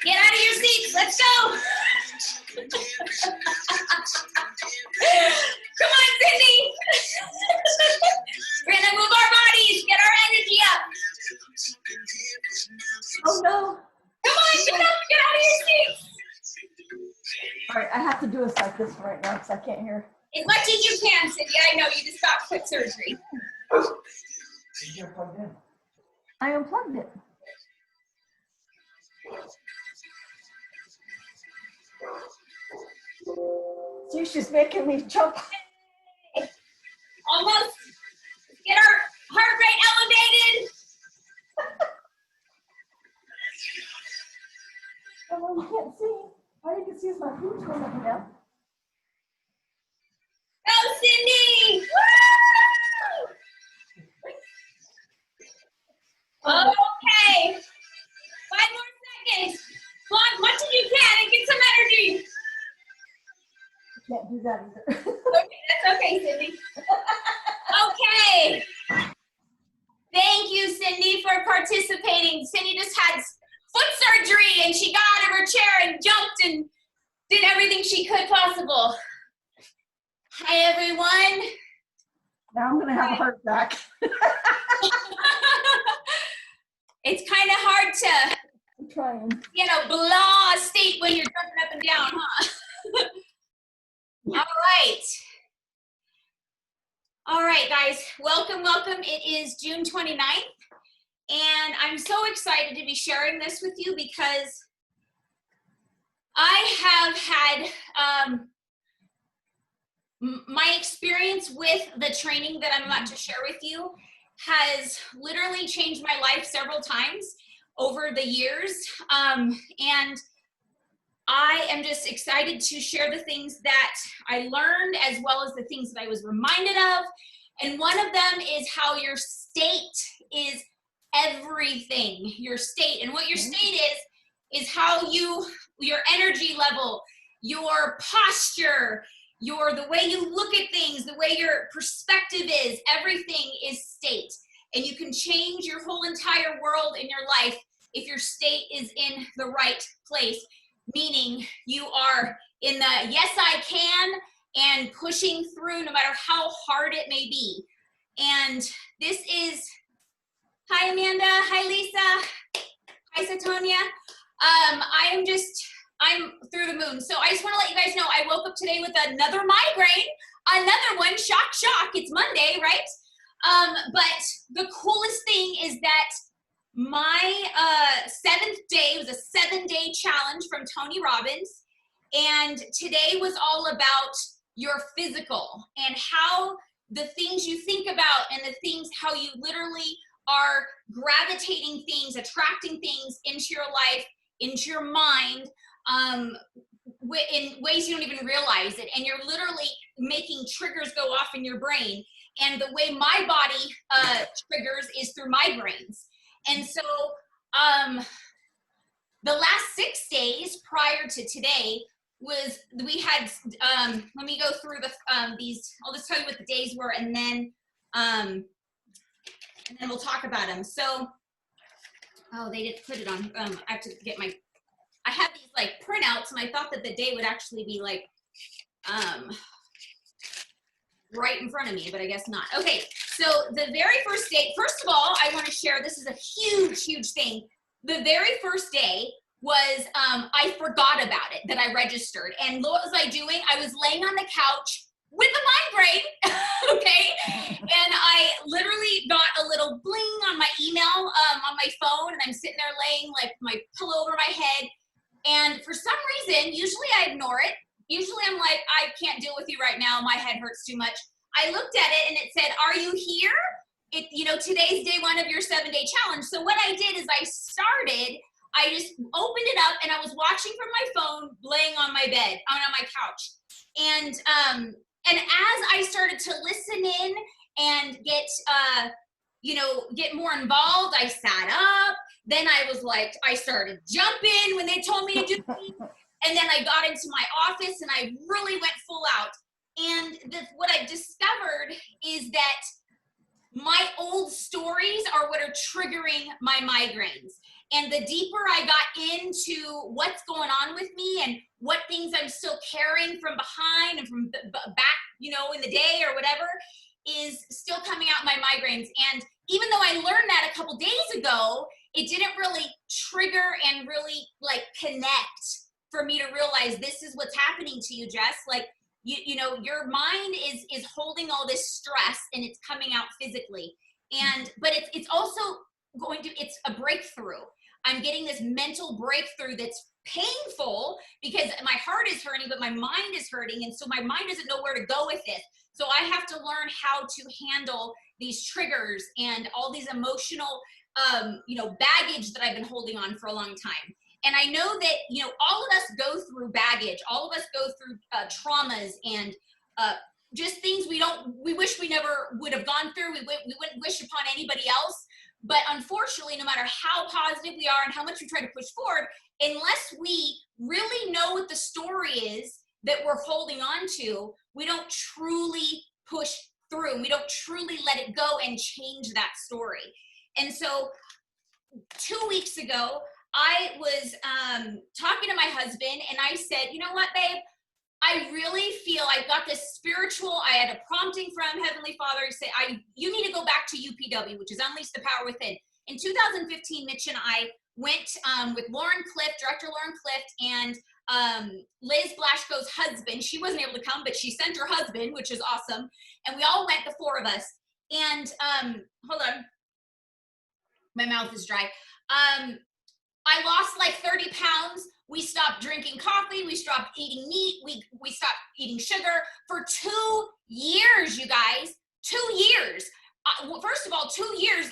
Get out of your seats. Let's go. Come on, Cindy. We're going to move our bodies. Get our energy up. Oh, no. Come on, get up. Get out of your seats. All right, I have to do this like this right now because I can't hear. As much as you can, Cindy. I know you just got foot surgery. I unplugged it. See, she's making me jump. Almost. Get our heart rate elevated. Oh, you can't see. All you can see is my feet going up and down. Go, Cindy. Woo! Okay. 5 more seconds. Go on, as much as you can and get some energy. Can't do that either. Okay, that's okay, Cindy. Okay. Thank you, Cindy, for participating. Cindy just had foot surgery and she got out of her chair and jumped and did everything she could possible. Hi, everyone. Now I'm going to have a heart attack. It's kind of hard to, I'm trying. blah state when you're jumping up and down, huh? All right, guys. Welcome, welcome. It is June 29th, and I'm so excited to be sharing this with you because I have had my experience with the training that I'm about to share with you has literally changed my life several times over the years, and I am just excited to share the things that I learned as well as the things that I was reminded of. And one of them is how your state is everything. Your state. And what your state is how your energy level, your posture, the way you look at things, the way your perspective is, everything is state. And you can change your whole entire world in your life if your state is in the right place. Meaning you are in the yes, I can, and pushing through no matter how hard it may be. And this is, hi Amanda, hi Lisa, hi Satonia. I'm through the moon. So I just want to let you guys know I woke up today with another migraine, another one, shock, shock. It's Monday, right? But the coolest thing is that my 7th day was a 7-day challenge from Tony Robbins, and today was all about your physical and how the things you think about and the things, how you literally are gravitating things, attracting things into your life, into your mind, in ways you don't even realize it, and you're literally making triggers go off in your brain. And the way my body triggers is through migraines. And so the last 6 days prior to today was, we had, let me go through these, I'll just tell you what the days were, and then we'll talk about them. So, oh, they didn't put it on, I have to get I have these like printouts, and I thought that the day would actually be like, right in front of me, but I guess not. Okay, so the very first day, first of all, I want to share, this is a huge, huge thing. The very first day was, I forgot about it, that I registered. And what was I doing? I was laying on the couch with a migraine, okay? And I literally got a little bling on my email, on my phone, and I'm sitting there laying like my pillow over my head. And for some reason, usually I ignore it. Usually I'm like, I can't deal with you right now. My head hurts too much. I looked at it and it said, are you here? Today's day 1 of your 7-day challenge. So what I did is I just opened it up and I was watching from my phone, laying on my bed, on my couch. And as I started to listen in and get more involved, I sat up. Then I started jumping when they told me to do things. And then I got into my office and I really went full out. And what I discovered is that my old stories are what are triggering my migraines. And the deeper I got into what's going on with me and what things I'm still carrying from behind and from back, you know, in the day or whatever, is still coming out in my migraines. And even though I learned that a couple days ago, it didn't really trigger and really like connect for me to realize this is what's happening to you, Jess. Like, you know, your mind is holding all this stress and it's coming out physically. And, but it's also it's a breakthrough. I'm getting this mental breakthrough that's painful because my heart is hurting, but my mind is hurting. And so my mind doesn't know where to go with it. So I have to learn how to handle these triggers and all these emotional, you know, baggage that I've been holding on for a long time. And I know that, you know, all of us go through baggage. All of us go through traumas and just things we wish we never would have gone through. We wouldn't wish upon anybody else. But unfortunately, no matter how positive we are and how much we try to push forward, unless we really know what the story is that we're holding on to, we don't truly push through. We don't truly let it go and change that story. And so 2 weeks ago, I was talking to my husband and I said, you know what, babe? I really feel I got this spiritual, I had a prompting from Heavenly Father. He said, you need to go back to UPW, which is Unleash the Power Within. In 2015, Mitch and I went with Lauren Clift, director Lauren Clift, and Liz Blaschko's husband. She wasn't able to come, but she sent her husband, which is awesome. And we all went, the four of us. And hold on, my mouth is dry. I lost like 30 pounds. We stopped drinking coffee. We stopped eating meat. We stopped eating sugar for 2 years, you guys. 2 years. First of all, 2 years.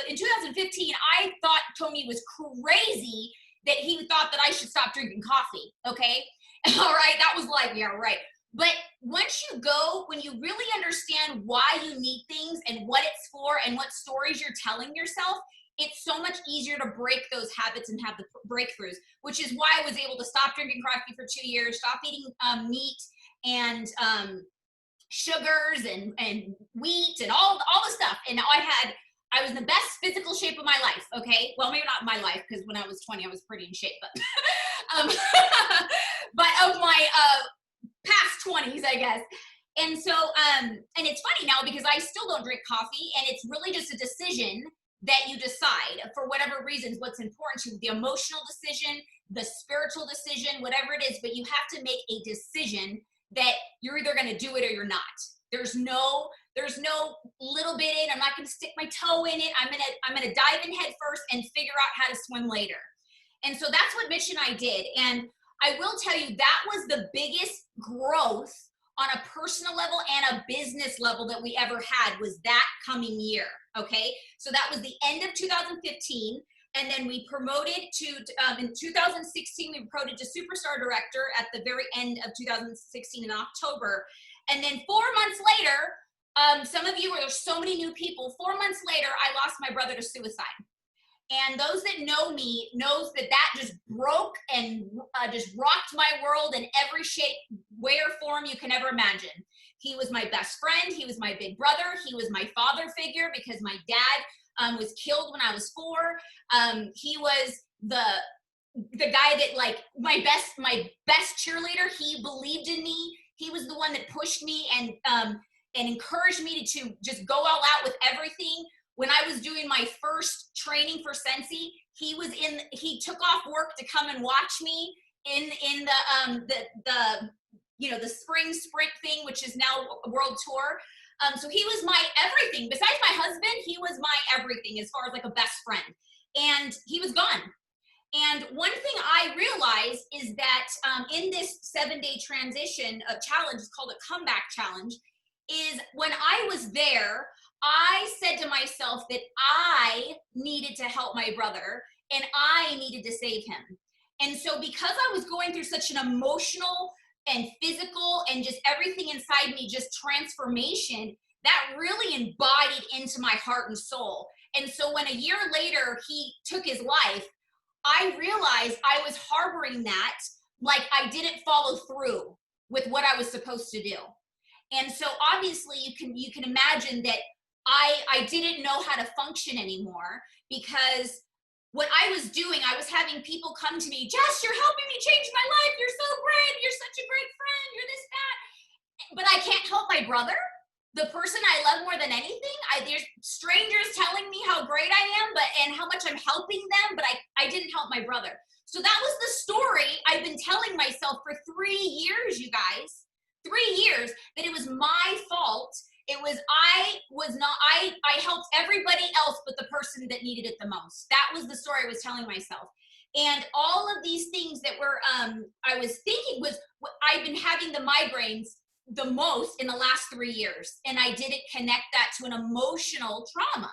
In 2015, I thought Tony was crazy that he thought that I should stop drinking coffee. Okay. All right. That was like, yeah, right. But once you go, when you really understand why you need things and what it's for and what stories you're telling yourself, it's so much easier to break those habits and have the breakthroughs, which is why I was able to stop drinking coffee for 2 years, stop eating meat and sugars and wheat and all the stuff. And I was in the best physical shape of my life. Okay. Well, maybe not my life, because when I was 20, I was pretty in shape, but, but of my past 20s, I guess. And so, and it's funny now because I still don't drink coffee, and it's really just a decision that you decide for whatever reasons, what's important to you, the emotional decision, the spiritual decision, whatever it is, but you have to make a decision that you're either going to do it or you're not. There's no little bit in, I'm not going to stick my toe in it. I'm going to dive in head first and figure out how to swim later. And so that's what Mitch and I did. And I will tell you, that was the biggest growth on a personal level and a business level that we ever had, was that coming year. Okay. So that was the end of 2015. And then we promoted to, in 2016, we promoted to superstar director at the very end of 2016 in October. And then 4 months later, some of you, where there's so many new people, 4 months later, I lost my brother to suicide. And those that know me knows that just broke and just rocked my world in every shape, way, or form you can ever imagine. He was my best friend. He was my big brother. He was my father figure because my dad was killed when I was 4. He was the guy that, like, my best cheerleader. He believed in me. He was the one that pushed me and encouraged me to just go all out with everything. When I was doing my first training for Sensi, he took off work to come and watch me in the spring sprint thing, which is now a world tour. So he was my everything. Besides my husband, he was my everything as far as like a best friend. And he was gone. And one thing I realized is that in this 7-day transition challenge, it's called a comeback challenge, is when I was there, I said to myself that I needed to help my brother and I needed to save him. And so because I was going through such an emotional and physical and just everything inside me, just transformation, that really embodied into my heart and soul. And so when a year later he took his life, I realized I was harboring that, like I didn't follow through with what I was supposed to do. And so obviously you can imagine that I didn't know how to function anymore, because what I was doing, I was having people come to me, Jess, you're helping me change my life. You're so great. You're such a great friend. You're this, that. But I can't help my brother, the person I love more than anything. There's strangers telling me how great I am, and how much I'm helping them, but I didn't help my brother. So that was the story I've been telling myself for 3 years, you guys. 3 years, that it was my fault. It was, I helped everybody else but the person that needed it the most. That was the story I was telling myself. And all of these things that were, I was thinking was, I've been having the migraines the most in the last 3 years. And I didn't connect that to an emotional trauma.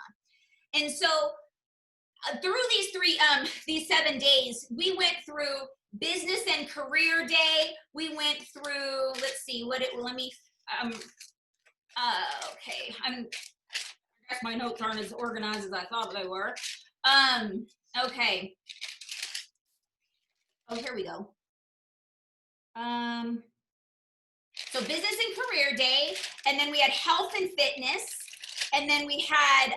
And so through these 7 days, we went through business and career day. We went through, let's see, okay, I guess my notes aren't as organized as I thought they were. Okay. Oh, here we go. So business and career day, and then we had health and fitness, and then we had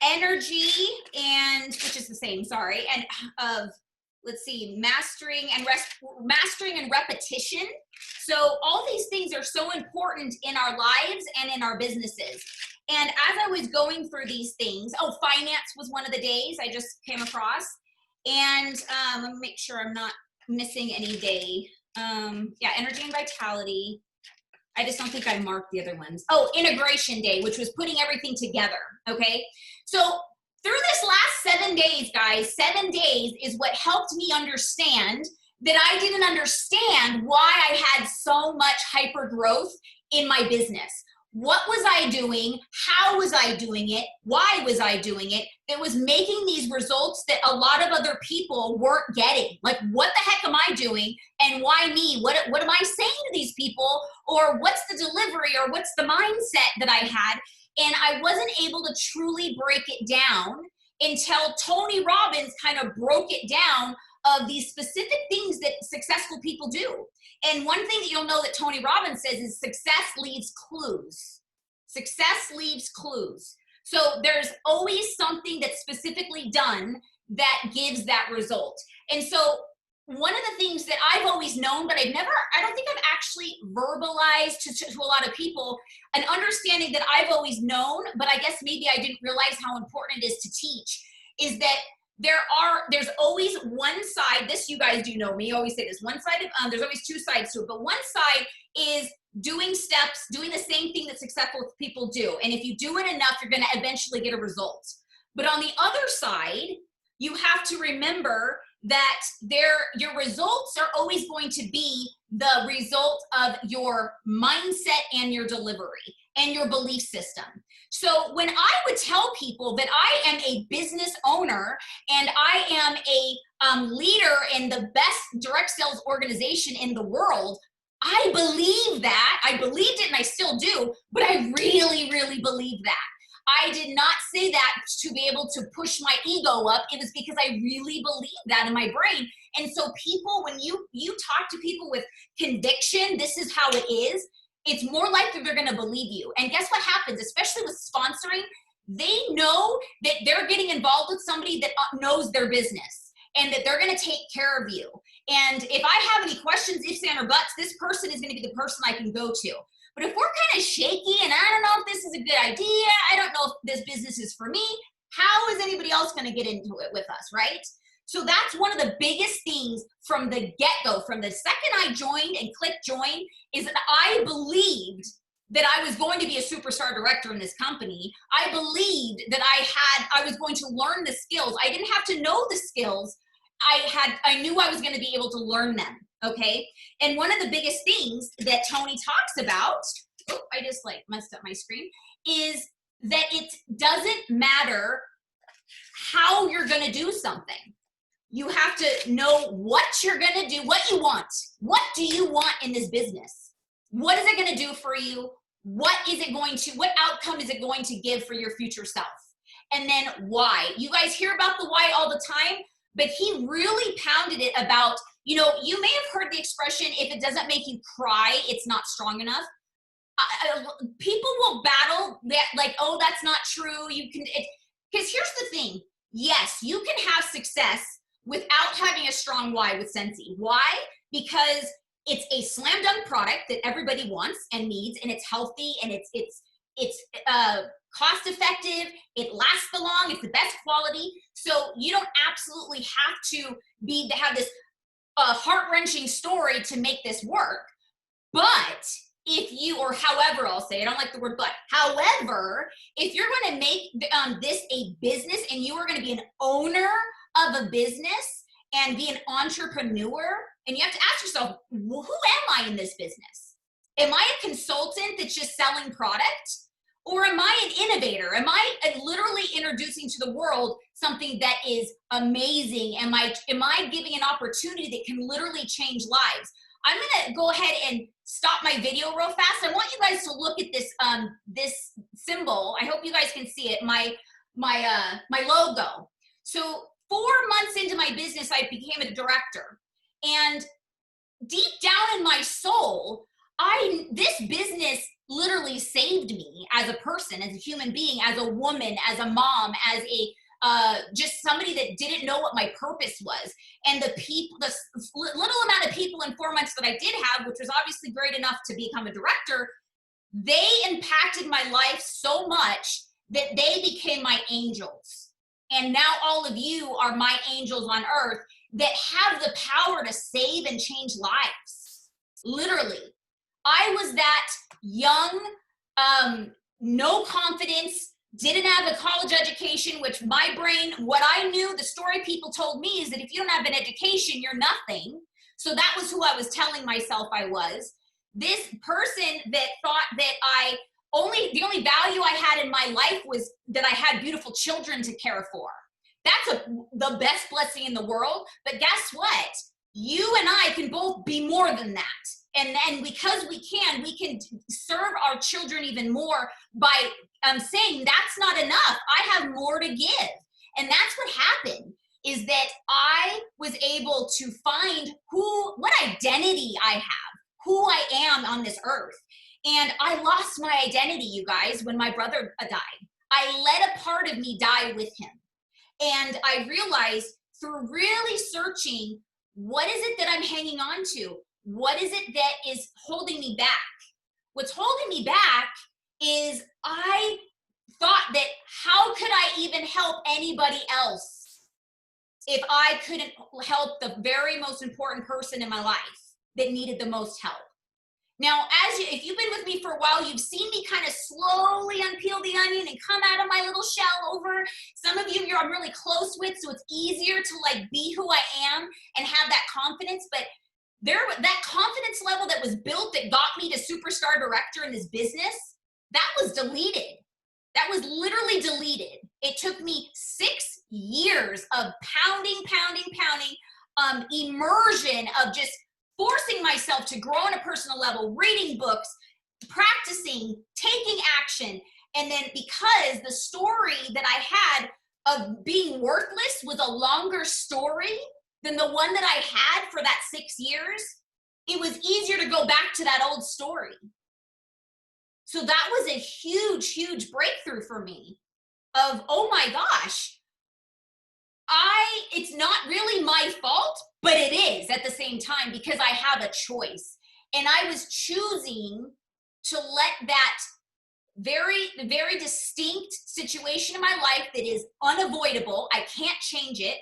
energy, and which is the same, sorry, and let's see, mastering and repetition. So all these things are so important in our lives and in our businesses. And as I was going through these things, finance was one of the days I just came across. And let me make sure I'm not missing any day. Yeah, energy and vitality. I just don't think I marked the other ones. Integration day, which was putting everything together, okay? So through this last 7 days, guys, 7 days is what helped me understand that I didn't understand why I had so much hyper growth in my business. What was I doing? How was I doing it? Why was I doing it? That was making these results that a lot of other people weren't getting. Like, what the heck am I doing? And why me? What am I saying to these people? Or what's the delivery? Or what's the mindset that I had? And I wasn't able to truly break it down until Tony Robbins kind of broke it down of these specific things that successful people do. And one thing that you'll know that Tony Robbins says is success leaves clues. Success leaves clues. So there's always something that's specifically done that gives that result. And so one of the things that I've always known, but I don't think I've actually verbalized to a lot of people, an understanding that I've always known, but I guess maybe I didn't realize how important it is to teach, is that there's always one side. This, you guys do know me, I always say this, one side of, there's always two sides to it, but one side is doing steps, doing the same thing that successful people do. And if you do it enough, you're going to eventually get a result. But on the other side, you have to remember that your results are always going to be the result of your mindset and your delivery and your belief system. So when I would tell people that I am a business owner and I am a leader in the best direct sales organization in the world, I believe that. I believed it and I still do, but I really, really believe that. I did not say that to be able to push my ego up. It was because I really believe that in my brain. And so people, when you talk to people with conviction, this is how it is, it's more likely they're going to believe you. And guess what happens, especially with sponsoring? They know that they're getting involved with somebody that knows their business and that they're going to take care of you. And if I have any questions, ifs, and or buts, this person is going to be the person I can go to. But if we're kind of shaky and I don't know if this is a good idea, I don't know if this business is for me, how is anybody else going to get into it with us, right? So that's one of the biggest things from the get-go. From the second I joined and clicked join, is that I believed that I was going to be a superstar director in this company. I believed that I was going to learn the skills. I didn't have to know the skills. I knew I was going to be able to learn them. Okay. And one of the biggest things that Tony talks about, I just messed up my screen, is that it doesn't matter how you're going to do something. You have to know what you're going to do, what you want. What do you want in this business? What is it going to do for you? What outcome is it going to give for your future self? And then why? You guys hear about the why all the time, but he really pounded it about, you may have heard the expression, if it doesn't make you cry, it's not strong enough. People will battle that, like, oh, that's not true. Because here's the thing. yes, you can have success without having a strong why with Scentsy. Why? Because it's a slam dunk product that everybody wants and needs, and it's healthy, and it's cost effective. It lasts the long. It's the best quality. So you don't absolutely have to have this heart-wrenching story to make this work. But if you, or however I'll say, I don't like the word but, however, if you're going to make this a business and you are going to be an owner of a business and be an entrepreneur, and you have to ask yourself, well, who am I in this business? Am I a consultant that's just selling product? Or am I an innovator? Am I literally introducing to the world something that is amazing? Am I giving an opportunity that can literally change lives? I'm gonna go ahead and stop my video real fast. I want you guys to look at this this symbol. I hope you guys can see it. My logo. So 4 months into my business, I became a director, and deep down in my soul, this business literally saved me as a person, as a human being, as a woman, as a mom, as a just somebody that didn't know what my purpose was. And the little amount of people in 4 months that I did have, which was obviously great enough to become a director, they impacted my life so much that they became my angels. And now all of you are my angels on earth that have the power to save and change lives. Literally. I was that young, no confidence, didn't have a college education, which my brain, what I knew, the story people told me is that if you don't have an education, you're nothing. So that was who I was telling myself I was. This person that thought that the only value I had in my life was that I had beautiful children to care for. That's the best blessing in the world. But guess what? You and I can both be more than that. And then because we can serve our children even more by saying that's not enough. I have more to give. And that's what happened, is that I was able to find what identity I have, who I am on this earth. And I lost my identity, you guys, when my brother died. I let a part of me die with him. And I realized through really searching, what is it that I'm hanging on to? What is it that is holding me back? What's holding me back is I thought that how could I even help anybody else if I couldn't help the very most important person in my life that needed the most help? Now, if you've been with me for a while, you've seen me kind of slowly unpeel the onion and come out of my little shell over. Some of you I'm really close with, so it's easier to like be who I am and have that confidence. But that confidence level that was built that got me to superstar director in this business, that was deleted. That was literally deleted. It took me 6 years of pounding, immersion of just forcing myself to grow on a personal level, reading books, practicing, taking action. And then because the story that I had of being worthless was a longer story than the one that I had for that 6 years, it was easier to go back to that old story. So that was a huge, huge breakthrough for me of, oh my gosh, it's not really my fault, but it is at the same time because I have a choice. And I was choosing to let that very, very distinct situation in my life that is unavoidable. I can't change it.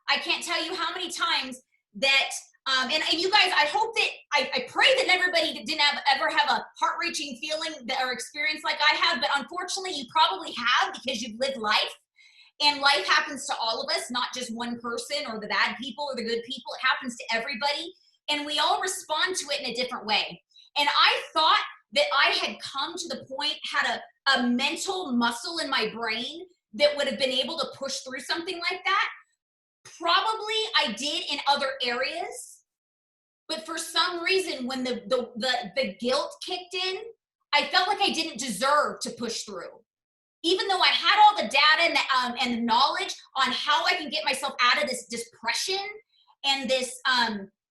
I can't tell you how many times that, and you guys, I hope that, I pray that everybody didn't ever have a heart-wrenching feeling or experience like I have, but unfortunately you probably have because you've lived life. And life happens to all of us, not just one person or the bad people or the good people. It happens to everybody. And we all respond to it in a different way. And I thought that I had come to the point, had a mental muscle in my brain that would have been able to push through something like that. Probably I did in other areas. But for some reason, when the guilt kicked in, I felt like I didn't deserve to push through. Even though I had all the data and the knowledge on how I can get myself out of this depression and this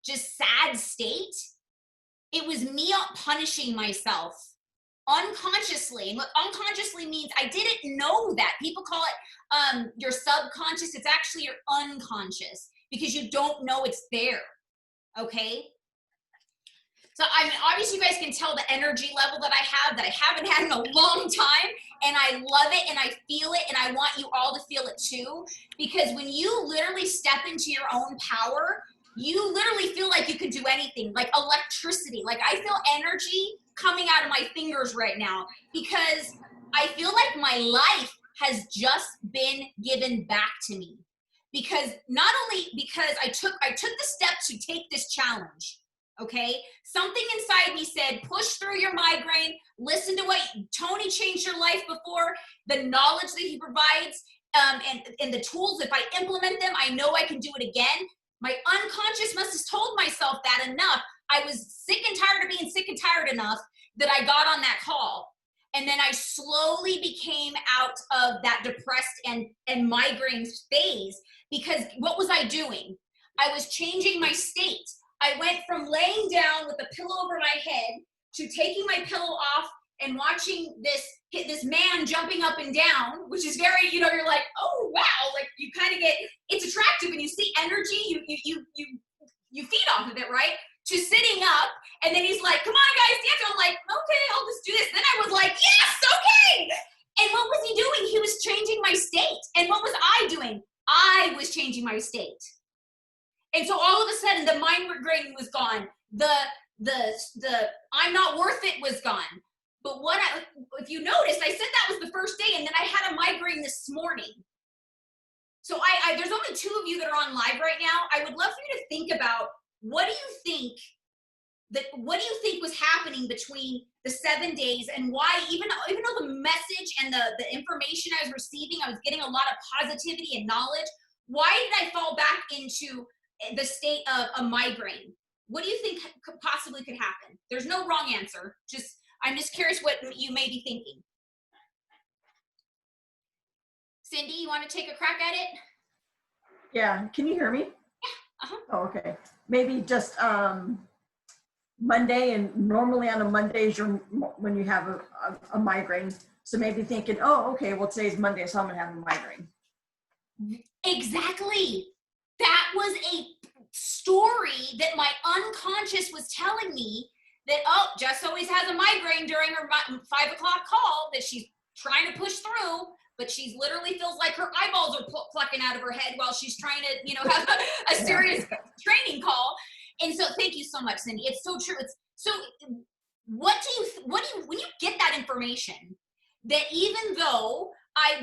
just sad state, it was me punishing myself unconsciously. And what unconsciously means, I didn't know that. People call it your subconscious. It's actually your unconscious because you don't know it's there. Okay. So I mean, obviously you guys can tell the energy level that I haven't had in a long time, and I love it and I feel it, and I want you all to feel it too, because when you literally step into your own power, you literally feel like you can do anything, like electricity. Like I feel energy coming out of my fingers right now because I feel like my life has just been given back to me. Because not only because I took the step to take this challenge, okay? Something inside me said, push through your migraine, listen to what Tony changed your life before, the knowledge that he provides, and the tools, if I implement them, I know I can do it again. My unconscious must have told myself that enough. I was sick and tired of being sick and tired enough that I got on that call. And then I slowly became out of that depressed and migraine phase, because what was I doing? I was changing my state. I went from laying down with a pillow over my head to taking my pillow off and watching this man jumping up and down, which is very, you know, you're like, oh wow, like you kind of get, it's attractive when you see energy, you feed off of it, right? To sitting up, and then he's like, come on guys, dance. I'm like, okay, I'll just do this. Then I was like, yes, okay. And what was he doing? He was changing my state. And what was I doing? I was changing my state. And so all of a sudden the migraine was gone. The I'm not worth it was gone. But if you noticed, I said that was the first day, and then I had a migraine this morning. So there's only 2 of you that are on live right now. I would love for you to think about, what do you think was happening between the 7 days, and why, even though the message and the information I was receiving, I was getting a lot of positivity and knowledge, why did I fall back into the state of a migraine? What do you think possibly could happen? There's no wrong answer. I'm just curious what you may be thinking. Cindy, you want to take a crack at it? Yeah, can you hear me? Yeah. Uh-huh. Oh, okay. Maybe just Monday, and normally on a Monday is when you have a migraine. So maybe thinking, oh, okay, well today's Monday, so I'm gonna have a migraine. Exactly. That was a story that my unconscious was telling me, that, oh, Jess always has a migraine during her 5 o'clock call that she's trying to push through, but she's literally feels like her eyeballs are plucking out of her head while she's trying to, you know, have a serious training call. And so thank you so much, Cindy. It's so true. So when you get that information, that even though I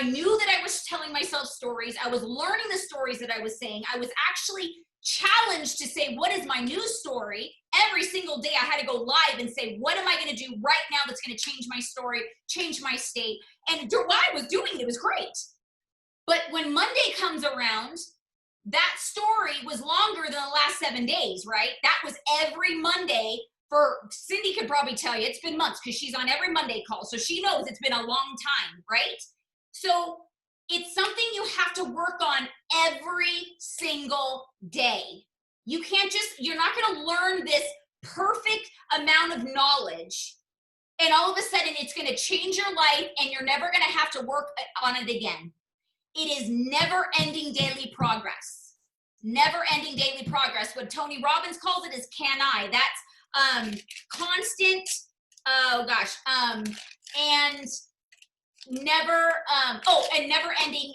knew that I was telling myself stories, I was learning the stories that I was saying, I was actually challenged to say, what is my new story? Every single day I had to go live and say, what am I going to do right now that's going to change my story, change my state? And what I was doing, it was great. But when Monday comes around, that story was longer than the last 7 days, right? That was every Monday. For Cindy could probably tell you, it's been months because she's on every Monday call. So she knows it's been a long time, right? So it's something you have to work on every single day. You're not going to learn this perfect amount of knowledge and all of a sudden it's going to change your life and you're never going to have to work on it again. It is never ending daily progress. Never ending daily progress. What Tony Robbins calls it is can I. That's constant, and never, and never ending,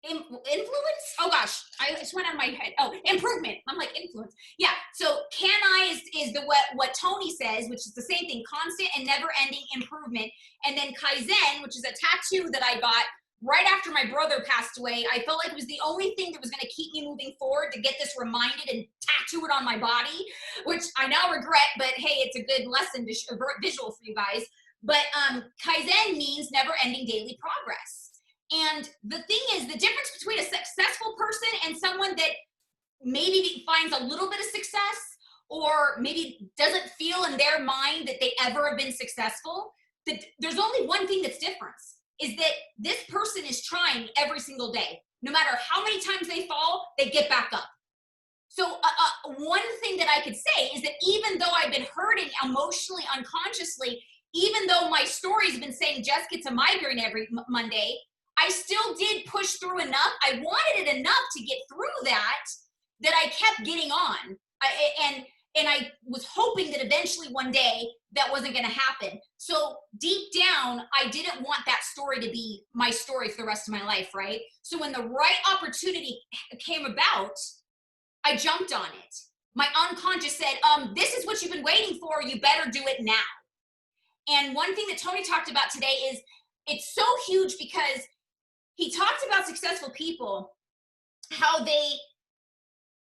influence? Oh gosh, I just went out of my head. Oh, improvement. I'm like influence. Yeah. So can I is what Tony says, which is the same thing, constant and never ending improvement. And then Kaizen, which is a tattoo that I got right after my brother passed away. I felt like it was the only thing that was going to keep me moving forward, to get this reminded and tattoo it on my body, which I now regret, but hey, it's a good lesson visual for you guys. But Kaizen means never ending daily progress. And the thing is, the difference between a successful person and someone that maybe finds a little bit of success, or maybe doesn't feel in their mind that they ever have been successful, that there's only one thing that's different, is that this person is trying every single day. No matter how many times they fall, they get back up. So one thing that I could say is that even though I've been hurting emotionally, unconsciously, even though my story's been saying Jess gets a migraine every Monday, I still did push through enough. I wanted it enough to get through that I kept getting on. And I was hoping that eventually one day that wasn't going to happen. So deep down, I didn't want that story to be my story for the rest of my life, right? So when the right opportunity came about, I jumped on it. My unconscious said, this is what you've been waiting for. You better do it now. And one thing that Tony talked about today is it's so huge because he talked about successful people, how they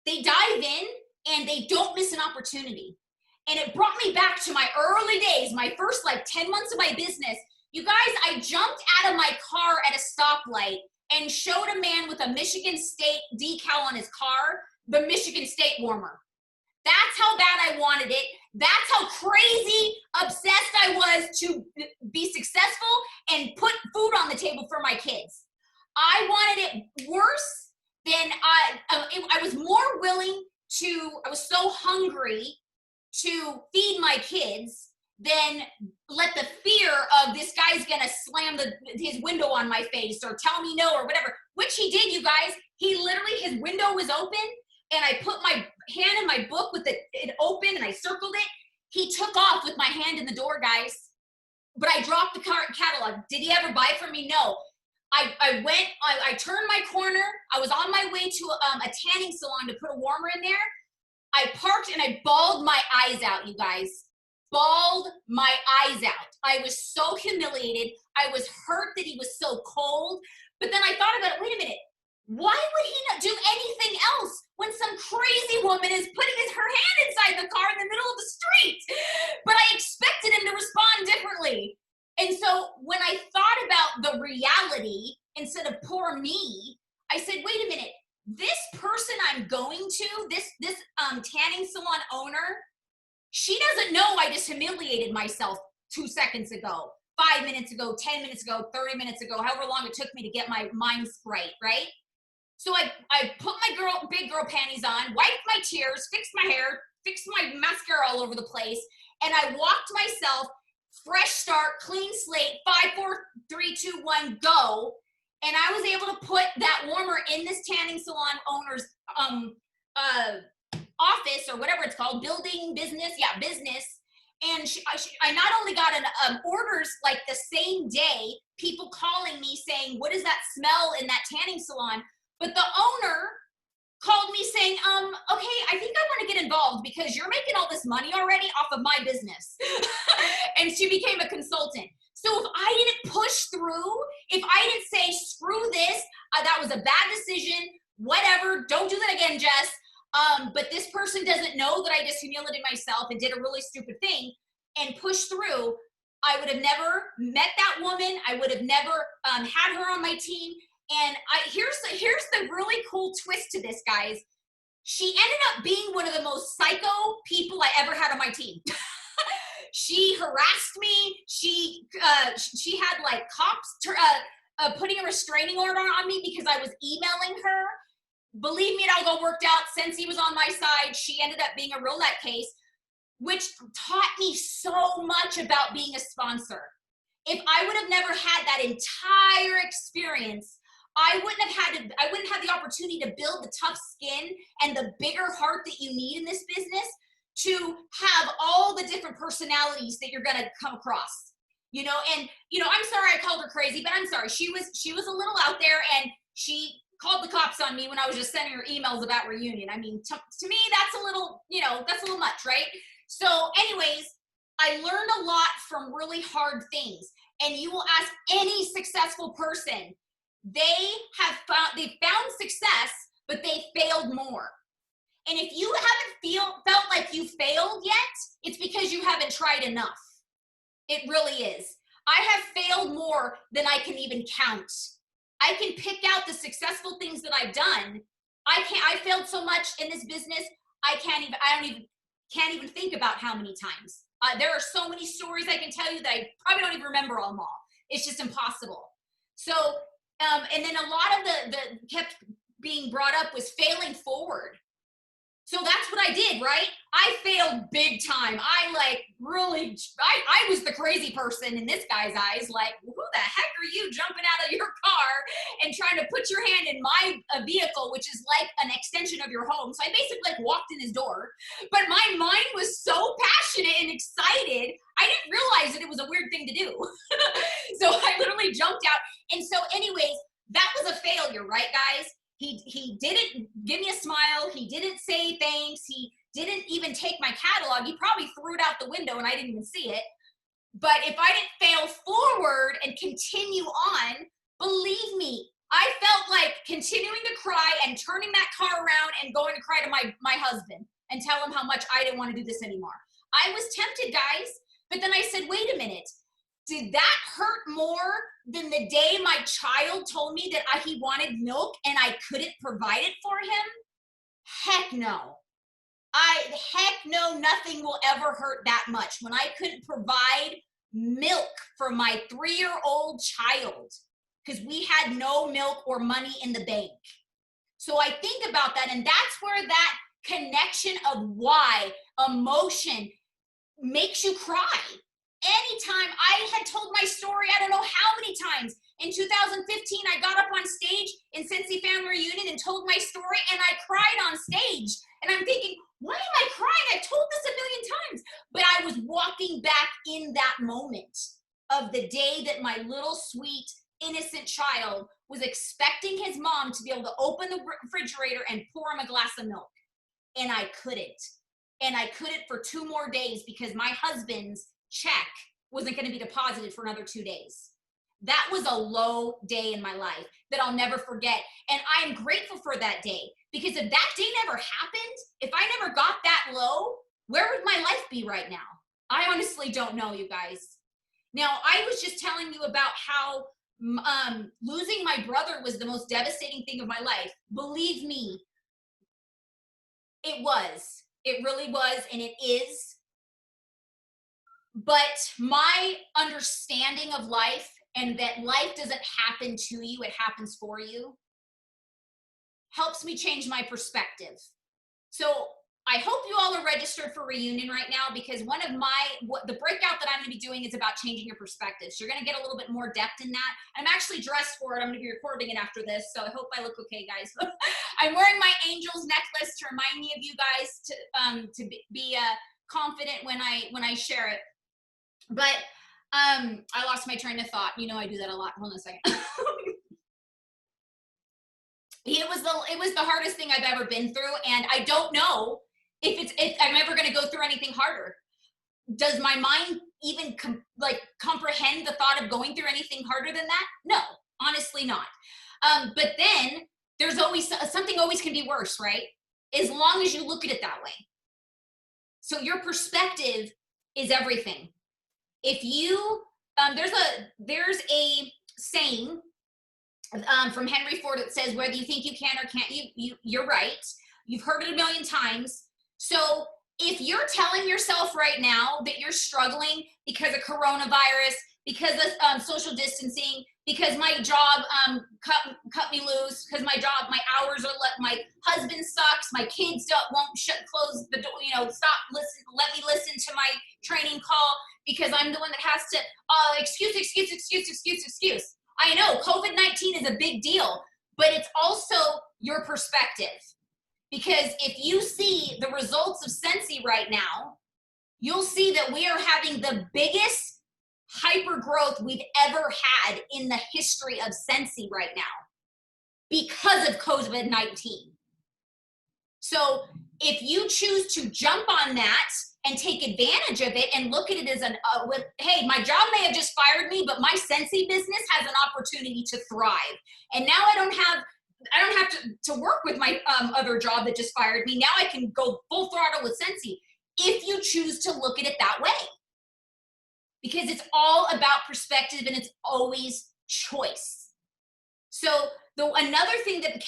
dive in and they don't miss an opportunity. And it brought me back to my early days, my first like 10 months of my business. You guys, I jumped out of my car at a stoplight and showed a man with a Michigan State decal on his car the Michigan State warmer. That's how bad I wanted it. That's how crazy obsessed I was to be successful and put food on the table for my kids. I wanted it worse than I was more willing to, I was so hungry to feed my kids than let the fear of this guy's gonna slam his window on my face or tell me no or whatever, which he did, you guys. He literally, his window was open and I put my hand in my book with it open and I circled it. He took off with my hand in the door, guys. But I dropped the catalog. Did he ever buy from me? No. I turned my corner. I was on my way to a tanning salon to put a warmer in there. I parked and I bawled my eyes out, you guys. Bawled my eyes out. I was so humiliated. I was hurt that he was so cold. But then I thought about it. Wait a minute. Why would he not do anything else when some crazy woman is putting her hand inside the car in the middle of the street? But I expected him to respond differently. And so when I thought about the reality instead of poor me, I said, wait a minute, this person I'm going to, this tanning salon owner, she doesn't know I just humiliated myself 2 seconds ago, 5 minutes ago, 10 minutes ago, 30 minutes ago, however long it took me to get my mind right? So I put my big girl panties on, wiped my tears, fixed my hair, fixed my mascara all over the place, and I walked myself, fresh start, clean slate, 5, 4, 3, 2, 1, go. And I was able to put that warmer in this tanning salon owner's office or whatever it's called, business. And I not only got orders like the same day, people calling me saying, what is that smell in that tanning salon? But the owner called me saying, okay, I think I want to get involved because you're making all this money already off of my business. And she became a consultant. So if I didn't push through, if I didn't say, screw this, that was a bad decision, whatever, don't do that again, Jess. But this person doesn't know that I just humiliated myself and did a really stupid thing and pushed through, I would have never met that woman. I would have never had her on my team. And here's the really cool twist to this, guys. She ended up being one of the most psycho people I ever had on my team. She harassed me. She had like cops putting a restraining order on me because I was emailing her. Believe me, it all worked out. Since he was on my side, she ended up being a real nutcase, which taught me so much about being a sponsor. If I would have never had that entire experience, I wouldn't have the opportunity to build the tough skin and the bigger heart that you need in this business to have all the different personalities that you're going to come across. And I'm sorry I called her crazy, but I'm sorry. She was a little out there, and she called the cops on me when I was just sending her emails about reunion. I mean, to me, that's a little much, right? So anyways, I learned a lot from really hard things. And you will ask any successful person, they found success, but they failed more. And if you haven't felt like you failed yet, it's because you haven't tried enough. It really is. I have failed more than I can even count. I can pick out the successful things that I've done. I failed so much in this business, I can't even think about how many times. There are so many stories I can tell you that I probably don't even remember them all. It's just impossible. So, and then a lot of the kept being brought up was failing forward. So that's what I did, right? I failed big time. I was the crazy person in this guy's eyes. Like, who the heck are you jumping out of your car and trying to put your hand in my vehicle, which is like an extension of your home? So I basically like walked in his door, but my mind was so passionate and excited. I didn't realize that it was a weird thing to do. So I literally jumped out. And so anyways, that was a failure, right, guys? He didn't give me a smile. He didn't say thanks. He didn't even take my catalog. He probably threw it out the window and I didn't even see it. But if I didn't fail forward and continue on, believe me, I felt like continuing to cry and turning that car around and going to cry to my husband and tell him how much I didn't want to do this anymore. I was tempted, guys. But then I said, wait a minute. Did that hurt more than the day my child told me that he wanted milk and I couldn't provide it for him? Heck no. Heck no, nothing will ever hurt that much. When I couldn't provide milk for my 3-year-old child because we had no milk or money in the bank. So I think about that, and that's where that connection of why emotion makes you cry. Anytime I had told my story, I don't know how many times. In 2015, I got up on stage in Cincy Family Reunion and told my story, and I cried on stage. And I'm thinking, why am I crying? I've told this a million times. But I was walking back in that moment of the day that my little sweet, innocent child was expecting his mom to be able to open the refrigerator and pour him a glass of milk. And I couldn't. And I couldn't for 2 more days because my husband's check wasn't going to be deposited for another 2 days. That was a low day in my life that I'll never forget. And I'm grateful for that day because if that day never happened, if I never got that low, where would my life be right now? I honestly don't know, you guys. Now, I was just telling you about how losing my brother was the most devastating thing of my life. Believe me, it was. It really was, and it is. But my understanding of life and that life doesn't happen to you, it happens for you, helps me change my perspective. So I hope you all are registered for Reunion right now because one of the breakout that I'm going to be doing is about changing your perspective. So you're going to get a little bit more depth in that. I'm actually dressed for it. I'm going to be recording it after this. So I hope I look okay, guys. I'm wearing my angels necklace to remind me of you guys to be confident when I share it. But I lost my train of thought. You know I do that a lot. Hold on a second. It was the hardest thing I've ever been through, and I don't know if I'm ever going to go through anything harder. Does my mind even comprehend the thought of going through anything harder than that? No, honestly not. But then there's always something always can be worse, right? As long as you look at it that way. So your perspective is everything. If you there's a saying from Henry Ford that says, whether you think you can or can't, you're right. You've heard it a million times. So if you're telling yourself right now that you're struggling because of coronavirus, because of social distancing, because my job cut me loose, because my hours are my husband sucks, my kids won't close the door, let me listen to my training call because I'm the one that has to, excuse. I know COVID-19 is a big deal, but it's also your perspective. Because if you see the results of Cincy right now, you'll see that we are having the biggest hyper growth we've ever had in the history of Cincy right now because of COVID-19. So if you choose to jump on that and take advantage of it and look at it as hey, my job may have just fired me, but my Cincy business has an opportunity to thrive. And now I don't have to work with my other job that just fired me. Now I can go full throttle with Cincy if you choose to look at it that way. Because it's all about perspective and it's always choice. So another thing that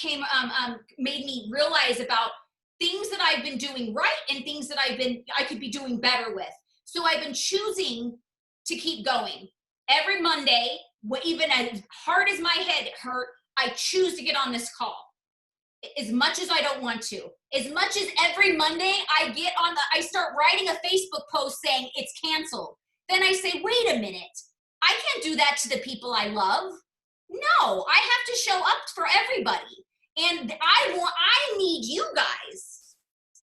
made me realize about things that I've been doing right and things that I could be doing better with. So I've been choosing to keep going. Every Monday, even as hard as my head hurt, I choose to get on this call. as much as I don't want to. As much as every Monday I start writing a Facebook post saying it's canceled. Then I say, wait a minute. I can't do that to the people I love. No, I have to show up for everybody. And I need you guys.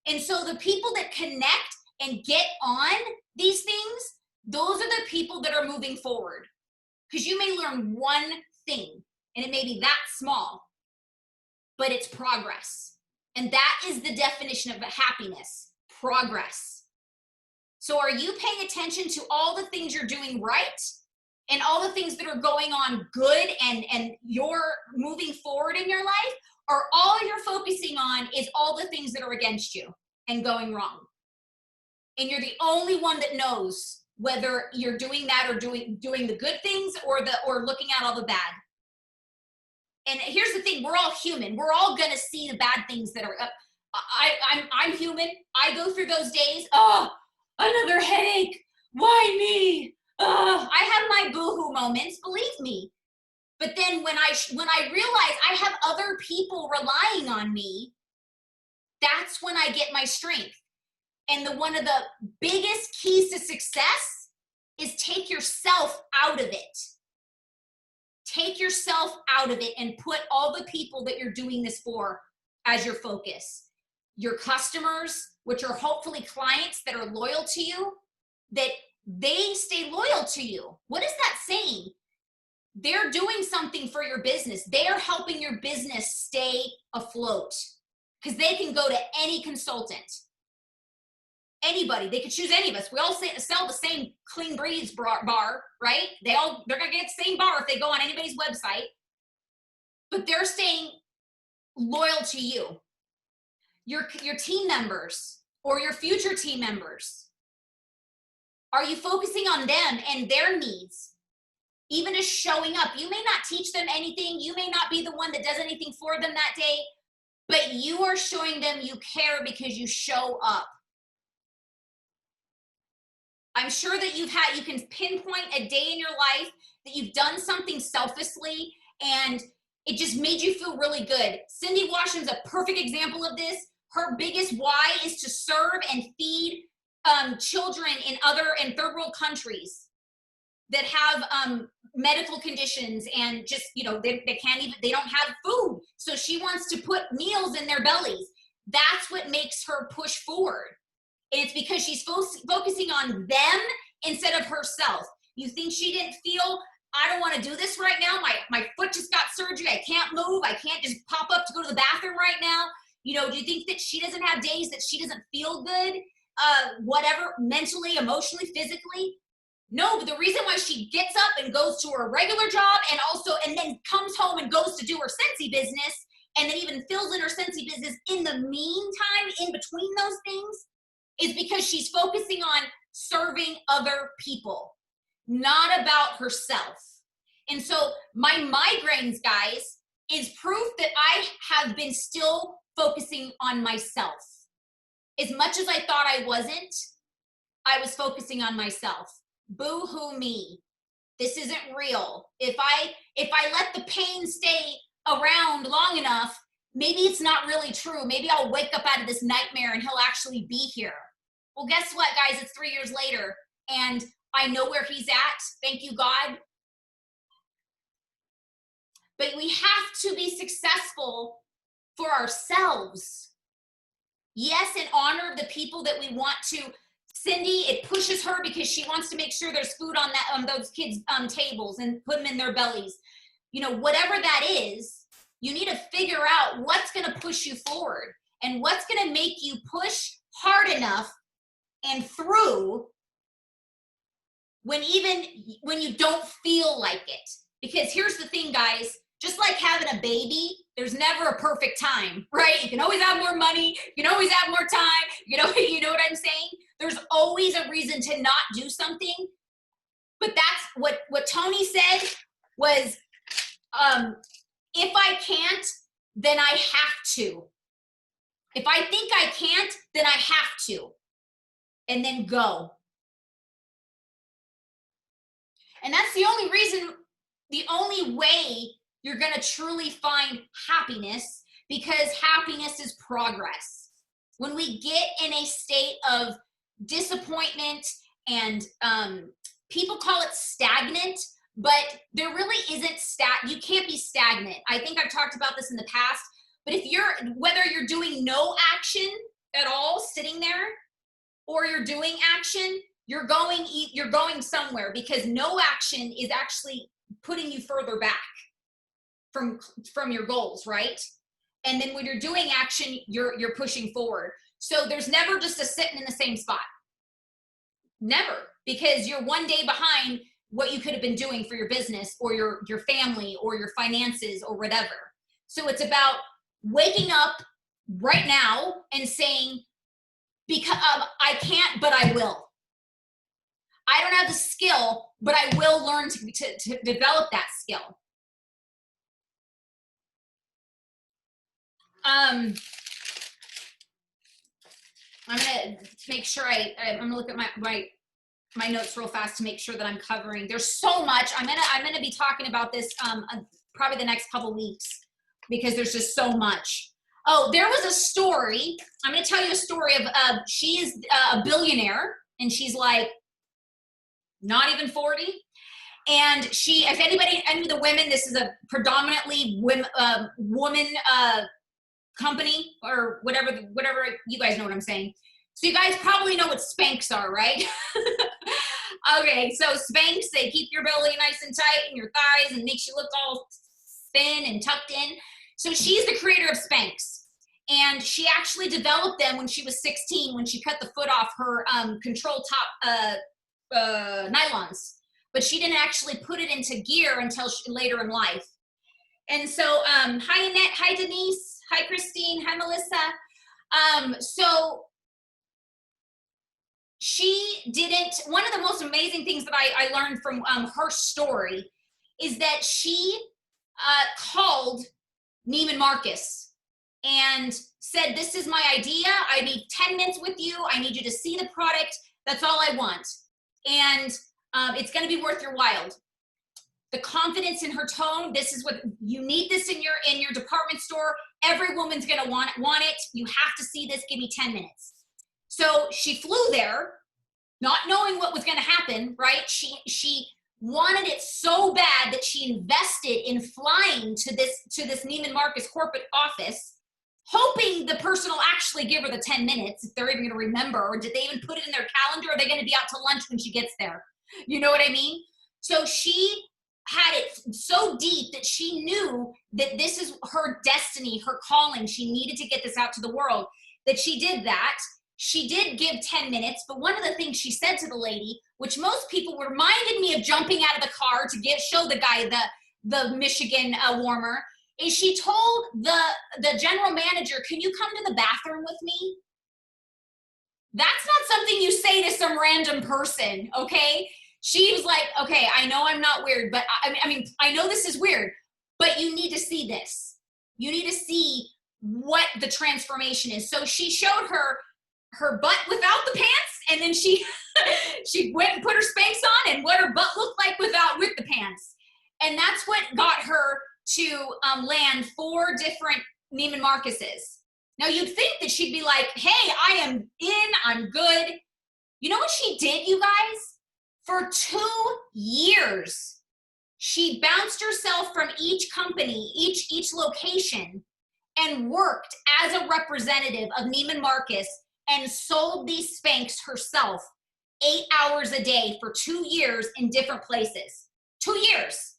And so the people that connect and get on these things, those are the people that are moving forward. Because you may learn one thing, and it may be that small, but it's progress. And that is the definition of happiness, progress. So are you paying attention to all the things you're doing right and all the things that are going on good and you're moving forward in your life? Or all you're focusing on is all the things that are against you and going wrong? And you're the only one that knows whether you're doing that or doing the good things or looking at all the bad. And here's the thing, we're all human. We're all gonna see the bad things that are, I'm human. I go through those days. Oh, another headache. Why me? I have my boohoo moments, believe me. But then when I realize I have other people relying on me, that's when I get my strength. And one of the biggest keys to success is take yourself out of it. Take yourself out of it and put all the people that you're doing this for as your focus. Your customers, which are hopefully clients that are loyal to you, that they stay loyal to you. What is that saying? They're doing something for your business. They are helping your business stay afloat because they can go to any consultant. Anybody, they could choose any of us. We all sell the same Clean Breeze bar, right? They're gonna get the same bar if they go on anybody's website, but they're staying loyal to you. Your team members or your future team members, are you focusing on them and their needs? Even as showing up, you may not teach them anything. You may not be the one that does anything for them that day, but you are showing them you care because you show up. I'm sure that you can pinpoint a day in your life that you've done something selflessly and it just made you feel really good. Cindy Washington's a perfect example of this. Her biggest why is to serve and feed children in third world countries that have medical conditions and just, they don't have food. So she wants to put meals in their bellies. That's what makes her push forward. And it's because she's focusing on them instead of herself. You think she didn't feel, I don't want to do this right now. My foot just got surgery. I can't move. I can't just pop up to go to the bathroom right now. Do you think that she doesn't have days that she doesn't feel good? Whatever, mentally, emotionally, physically? No, but the reason why she gets up and goes to her regular job and then comes home and goes to do her Scentsy business and then even fills in her Scentsy business in the meantime, in between those things, is because she's focusing on serving other people, not about herself. And so my migraines, guys, is proof that I have been still focusing on myself. As much as I thought I wasn't, I was focusing on myself. Boo-hoo me. This isn't real. If I let the pain stay around long enough, maybe it's not really true. Maybe I'll wake up out of this nightmare and he'll actually be here. Well, guess what, guys? It's 3 years later, and I know where he's at. Thank you, God. But we have to be successful for ourselves. Yes, in honor of the people that we want to. Cindy, it pushes her because she wants to make sure there's food on those kids' tables and put them in their bellies. Whatever that is, you need to figure out what's going to push you forward and what's going to make you push hard enough and through when you don't feel like it. Because here's the thing, guys, just like having a baby, there's never a perfect time, right? You can always have more money, you can always have more time, you know what I'm saying? There's always a reason to not do something. But that's what Tony said was, if I can't, then I have to. If I think I can't, then I have to. And then go. And that's the only way you're going to truly find happiness, because happiness is progress. When we get in a state of disappointment and people call it stagnant, but there really isn't you can't be stagnant. I think I've talked about this in the past, but whether you're doing no action at all, sitting there, or you're doing action, you're going somewhere, because no action is actually putting you further back from your goals, right? And then when you're doing action, you're pushing forward. So there's never just a sitting in the same spot. Never, because you're one day behind what you could have been doing for your business or your family or your finances or whatever. So it's about waking up right now and saying, because I can't, but I will. I don't have the skill, but I will learn to develop that skill. I'm gonna make sure I'm gonna look at my notes real fast to make sure that I'm covering. There's so much. I'm gonna be talking about this probably the next couple weeks, because there's just so much. Oh, there was a story. I'm gonna tell you a story of she is a billionaire, and she's like not even 40. And if any of the women, this is a predominantly woman company, or whatever you guys know what I'm saying. So you guys probably know what Spanx are, right? Okay, so Spanx, they keep your belly nice and tight and your thighs and makes you look all thin and tucked in. So she's the creator of Spanx. And she actually developed them when she was 16, when she cut the foot off her control top nylons. But she didn't actually put it into gear until later in life. And so, hi Annette, hi Denise, hi Christine, hi Melissa. So she didn't, one of the most amazing things that I learned from her story is that she called Neiman Marcus and said, this is my idea. I need 10 minutes with you. I need you to see the product. That's all I want. And it's going to be worth your while. The confidence in her tone, this is what you need, this in your department store. Every woman's going to want it. You have to see this. Give me 10 minutes. So she flew there, not knowing what was going to happen, right? She wanted it so bad that she invested in flying to this Neiman Marcus corporate office, hoping the person will actually give her the 10 minutes, if they're even going to remember, or did they even put it in their calendar? Are they going to be out to lunch when she gets there? You know what I mean? So she had it so deep that she knew that this is her destiny, her calling. She needed to get this out to the world, that she did that. She did give 10 minutes, but one of the things she said to the lady, which most people reminded me of jumping out of the car to show the guy the Michigan warmer, is she told the general manager, can you come to the bathroom with me? That's not something you say to some random person, okay? She was like, okay, I know I'm not weird, but I mean, I know this is weird, but you need to see this. You need to see what the transformation is. So she showed her butt without the pants, and then she went and put her Spanx on and what her butt looked like with the pants. And that's what got her to land 4 different Neiman Marcuses. Now you'd think that she'd be like, hey, I am in, I'm good. You know what she did, you guys? For 2 years, she bounced herself from each company, each location, and worked as a representative of Neiman Marcus and sold these Spanx herself 8 hours a day for 2 years in different places. 2 years.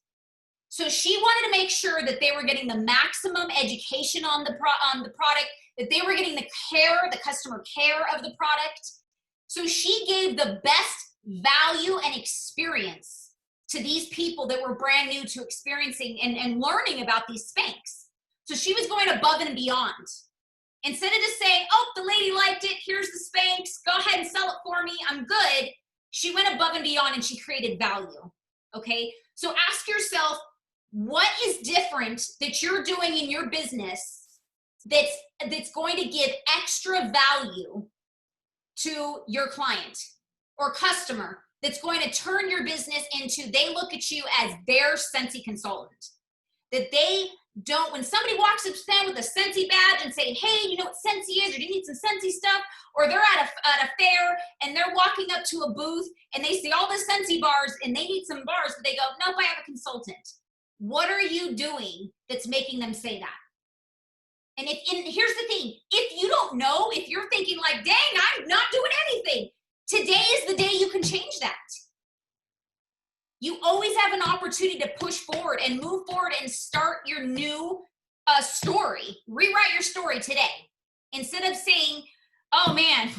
So she wanted to make sure that they were getting the maximum education on the product, that they were getting the customer care of the product. So she gave the best value and experience to these people that were brand new to experiencing and learning about these Spanx. So she was going above and beyond. Instead of just saying, oh, the lady liked it, here's the Spanx, go ahead and sell it for me, I'm good. She went above and beyond and she created value, okay? So ask yourself, what is different that you're doing in your business that's going to give extra value to your client or customer, that's going to turn your business into, they look at you as their Scentsy consultant. that they don't, when somebody walks up to them with a Scentsy badge and saying, hey, you know what Scentsy is, or do you need some Scentsy stuff? Or they're at a fair and they're walking up to a booth and they see all the Scentsy bars and they need some bars, but they go, nope, I have a consultant. What are you doing that's making them say that? And here's the thing, if you don't know, if you're thinking like, dang, I'm not doing anything, today is the day you can change that. You always have an opportunity to push forward and move forward and start your new story. Rewrite your story today. Instead of saying, oh man,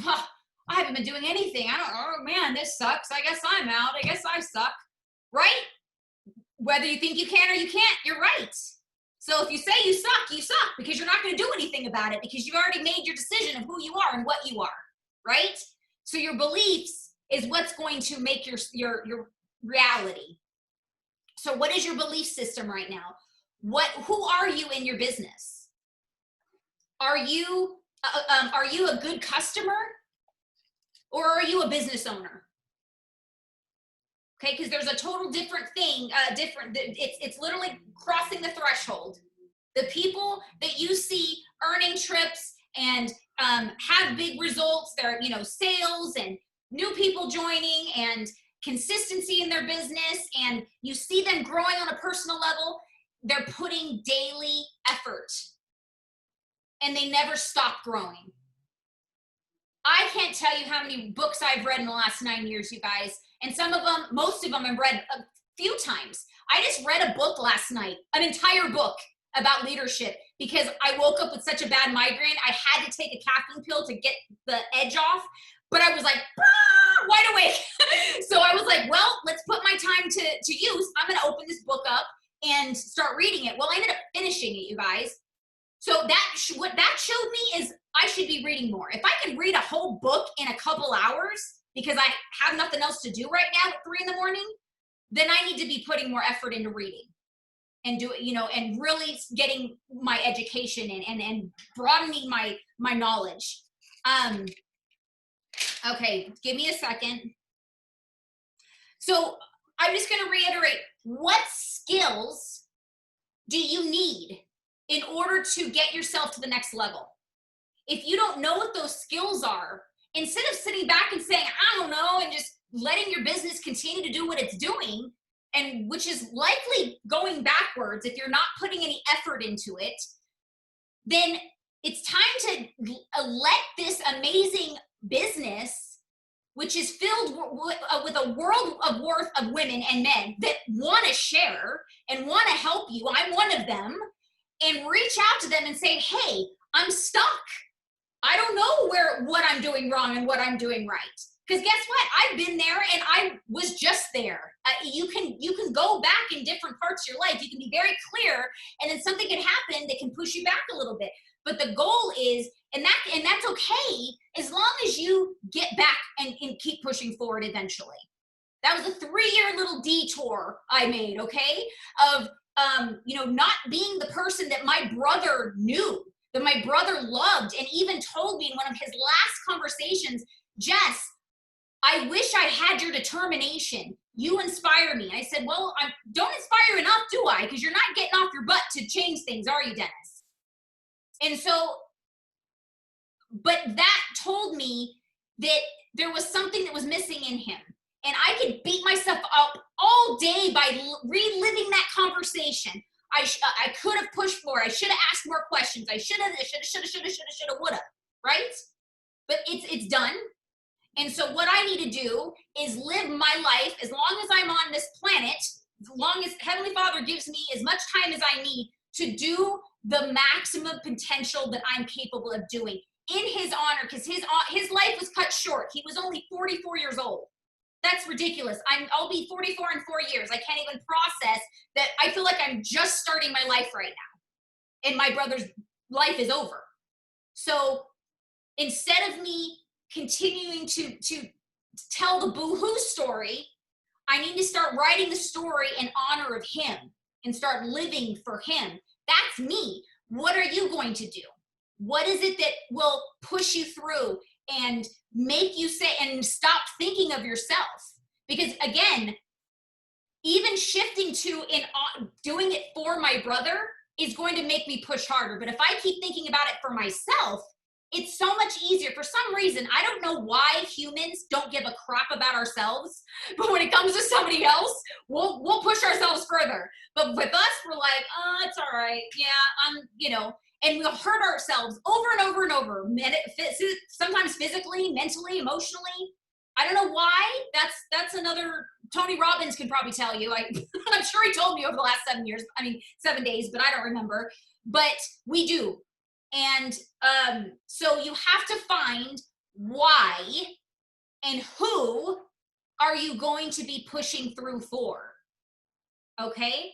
I haven't been doing anything. Oh man, this sucks. I guess I'm out. I guess I suck. Right? Whether you think you can or you can't, you're right. So if you say you suck because you're not going to do anything about it because you've already made your decision of who you are and what you are. Right? So your beliefs is what's going to make your reality. So what is your belief system right now? Who are you in your business? Are you a good customer or are you a business owner? Okay, because there's a total different thing, it's literally crossing the threshold. The people that you see earning trips and have big results, they're, sales and new people joining and consistency in their business, and you see them growing on a personal level, they're putting daily effort and they never stop growing. I can't tell you how many books I've read in the last 9 years, you guys, and most of them I've read a few times. I just read a book last night, an entire book about leadership, because I woke up with such a bad migraine. I had to take a caffeine pill to get the edge off, but I was like, wide awake. So I was like, well, let's put my time to use. I'm going to open this book up and start reading it. Well, I ended up finishing it, you guys. So what that showed me is I should be reading more. If I can read a whole book in a couple hours because I have nothing else to do right now at 3 a.m, then I need to be putting more effort into reading and and really getting my education and broadening my knowledge. Okay, give me a second. So I'm just going to reiterate, what skills do you need in order to get yourself to the next level? If you don't know what those skills are, instead of sitting back and saying, I don't know, and just letting your business continue to do what it's doing, and which is likely going backwards if you're not putting any effort into it, then it's time to let this amazing business, which is filled with a world of worth of women and men that want to share and want to help you. I'm one of them. And reach out to them and say, hey, I'm stuck. I don't know what I'm doing wrong and what I'm doing right. Because guess what? I've been there and I was just there. You can go back in different parts of your life. You can be very clear, and then something can happen that can push you back a little bit. But the goal is, and that's okay, as long as you get back and keep pushing forward eventually. That was a 3-year little detour I made, okay? Of not being the person that my brother knew, that my brother loved, and even told me in one of his last conversations, Jess, I wish I had your determination. You inspire me. I said, well, I don't inspire enough, do I? Because you're not getting off your butt to change things, are you, Dennis? And so, but that told me that there was something that was missing in him. And I could beat myself up all day by reliving that conversation. I could have pushed more. I should have asked more questions. I should have, would have, right? But it's done. And so what I need to do is live my life as long as I'm on this planet, as long as Heavenly Father gives me as much time as I need to do the maximum potential that I'm capable of doing in his honor, because his life was cut short. He was only 44 years old. That's ridiculous. I'll be 44 in 4 years. I can't even process that. I feel like I'm just starting my life right now, and my brother's life is over. So instead of me continuing to tell the boo-hoo story, I need to start writing the story in honor of him and start living for him. That's me. What are you going to do? What is it that will push you through and make you say and stop thinking of yourself? Because again, even shifting to doing it for my brother is going to make me push harder. But if I keep thinking about it for myself, it's so much easier. For some reason, I don't know why humans don't give a crap about ourselves, but when it comes to somebody else, we'll push ourselves further. But with us, we're like, oh, it's all right. Yeah, and we'll hurt ourselves over and over and over. Sometimes physically, mentally, emotionally. I don't know why. That's another, Tony Robbins can probably tell you. I'm sure he told me over the last 7 days, but I don't remember. But we do. And so you have to find why and who are you going to be pushing through for. Okay?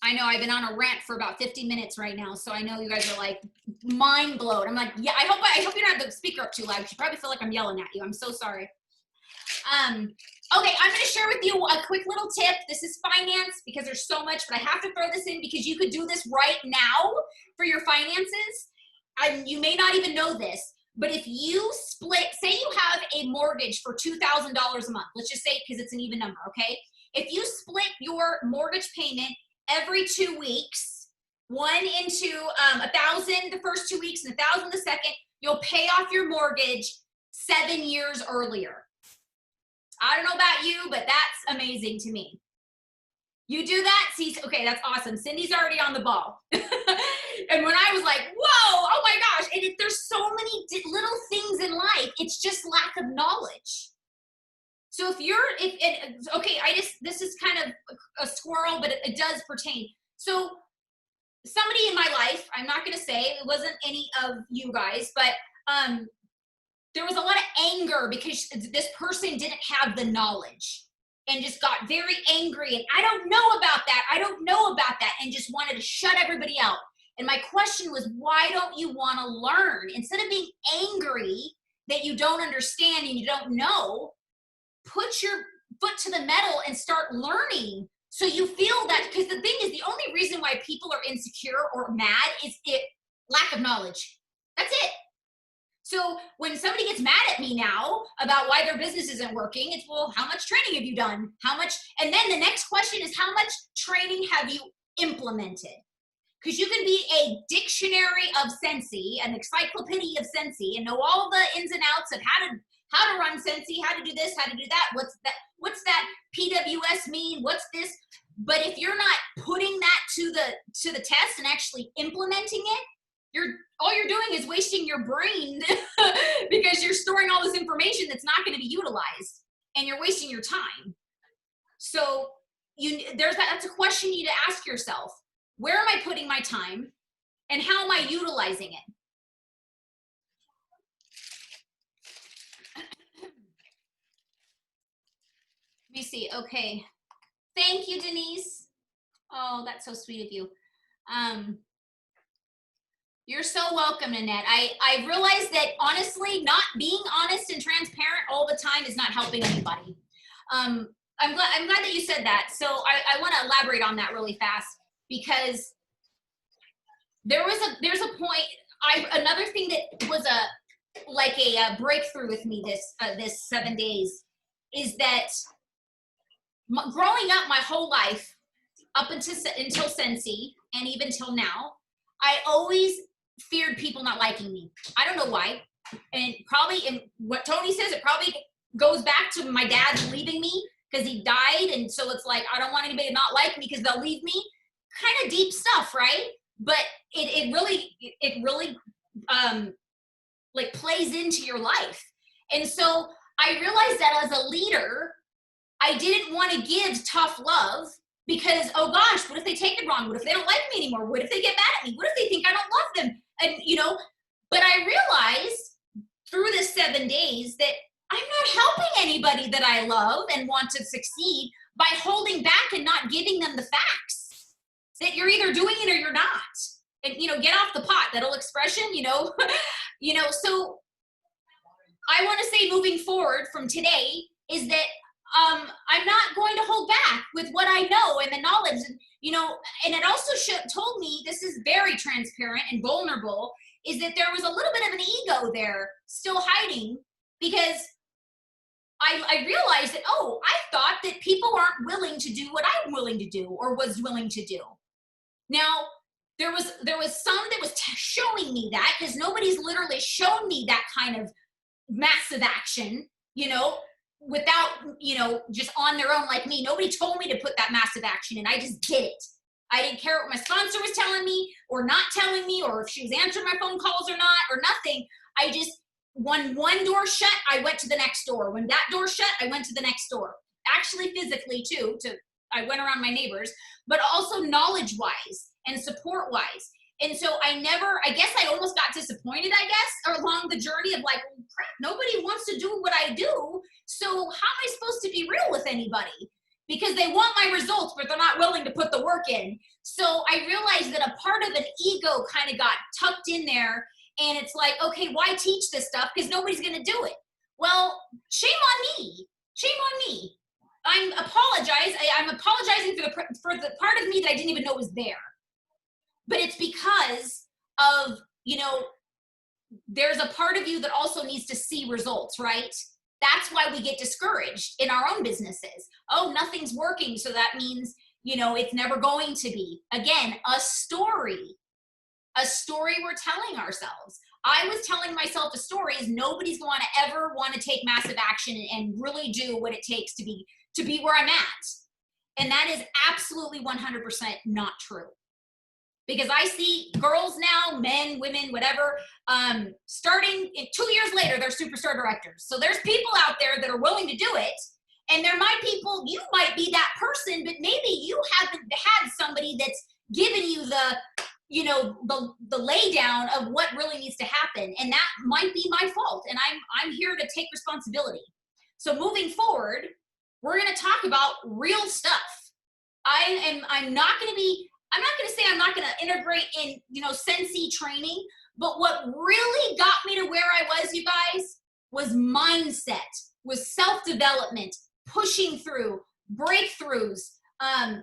I know I've been on a rant for about 50 minutes right now, so I know you guys are like mind blown. I'm like, yeah, I hope you don't have the speaker up too loud. You probably feel like I'm yelling at you. I'm so sorry. Okay, I'm going to share with you a quick little tip. This is finance because there's so much, but I have to throw this in because you could do this right now for your finances. You may not even know this, but if you say you have a mortgage for $2,000 a month, let's just say because it's an even number, okay? If you split your mortgage payment every 2 weeks, one into 1,000 the first 2 weeks and 1,000 the second, you'll pay off your mortgage 7 years earlier. I don't know about you, but that's amazing to me. You do that? See, okay, that's awesome. Cindy's already on the ball. And when I was like, whoa, oh my gosh. And there's so many little things in life. It's just lack of knowledge. So this is kind of a squirrel, but it does pertain. So somebody in my life, I'm not going to say, it wasn't any of you guys, but there was a lot of anger because this person didn't have the knowledge and just got very angry. And I don't know about that. I don't know about that. And just wanted to shut everybody out. And my question was, why don't you want to learn? Instead of being angry that you don't understand and you don't know, put your foot to the metal and start learning. So you feel that, because the thing is, the only reason why people are insecure or mad is lack of knowledge. That's it. So when somebody gets mad at me now about why their business isn't working, it's, well, how much training have you done? How much? And then the next question is, how much training have you implemented? Because you can be a dictionary of Sensi, an encyclopedia of Sensi, and know all the ins and outs of how to run Sensi, how to do this, how to do that. What's that PWS mean? What's this? But if you're not putting that to the test and actually implementing it, all you're doing is wasting your brain because you're storing all this information that's not going to be utilized, and you're wasting your time. So that's a question you need to ask yourself. Where am I putting my time, and how am I utilizing it? Let me see. Okay. Thank you, Denise. Oh, that's so sweet of you. You're so welcome, Nanette. I realize that honestly, not being honest and transparent all the time is not helping anybody. I'm glad that you said that. So I want to elaborate on that really fast, because there's a point. Another thing that was a breakthrough with me this 7 days is that growing up my whole life up until Sensi, and even till now, I always feared people not liking me. I don't know why. And probably in what Tony says, it probably goes back to my dad leaving me because he died. And so it's like, I don't want anybody to not like me because they'll leave me. Kind of deep stuff, right? But it really like plays into your life. And so I realized that as a leader, I didn't want to give tough love because, oh gosh, what if they take it wrong? What if they don't like me anymore? What if they get mad at me? What if they think I don't love them? And, but I realized through this 7 days that I'm not helping anybody that I love and want to succeed by holding back and not giving them the facts that you're either doing it or you're not. And, get off the pot, that old expression, so I want to say moving forward from today is that I'm not going to hold back with what I know and the knowledge, and it also told me, this is very transparent and vulnerable, is that there was a little bit of an ego there still hiding because I realized that, oh, I thought that people aren't willing to do what I'm willing to do or was willing to do. Now, there was some that was showing me that, because nobody's literally shown me that kind of massive action, without, just on their own like me. Nobody told me to put that massive action in. I just did it. I didn't care what my sponsor was telling me or not telling me, or if she was answering my phone calls or not, or nothing. I just, when one door shut, I went to the next door. When that door shut, I went to the next door. Actually, physically too, I went around my neighbors, but also knowledge-wise and support-wise. And so I guess I almost got disappointed, along the journey of like, crap, nobody wants to do what I do. So how am I supposed to be real with anybody? Because they want my results, but they're not willing to put the work in. So I realized that a part of an ego kind of got tucked in there, and it's like, okay, why teach this stuff? Because nobody's going to do it. Well, shame on me. Shame on me. I'm apologizing for the part of me that I didn't even know was there. But it's because of, there's a part of you that also needs to see results, right? That's why we get discouraged in our own businesses. Oh, nothing's working, so that means, it's never going to be. Again, a story we're telling ourselves. I was telling myself the stories, nobody's going to ever want to take massive action and really do what it takes to be where I'm at. And that is absolutely 100% not true. Because I see girls now, men, women, whatever, starting 2 years later, they're superstar directors. So there's people out there that are willing to do it. And there might people, you might be that person, but maybe you haven't had somebody that's given you the lay down of what really needs to happen. And that might be my fault. And I'm here to take responsibility. So moving forward, we're going to talk about real stuff. I'm not going to say I'm not going to integrate in, Sensi training, but what really got me to where I was, you guys, was mindset, was self-development, pushing through, breakthroughs,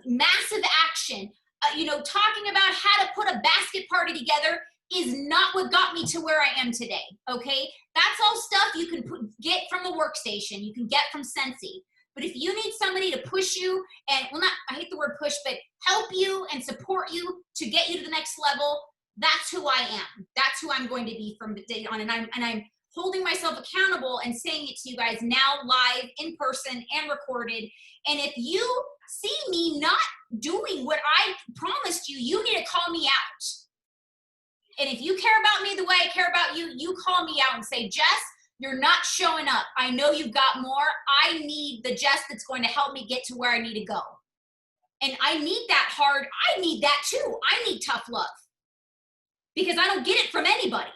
massive action, talking about how to put a basket party together is not what got me to where I am today, okay? That's all stuff you can get from the workstation, you can get from Sensi. But if you need somebody to push you and, I hate the word push, but help you and support you to get you to the next level, that's who I am. That's who I'm going to be from the day on. And I'm holding myself accountable and saying it to you guys now live, in person, and recorded. And if you see me not doing what I promised you, you need to call me out. And if you care about me the way I care about you, you call me out and say, Jess, you're not showing up. I know you've got more. I need the Jess that's going to help me get to where I need to go. And I need that hard. I need that too. I need tough love because I don't get it from anybody.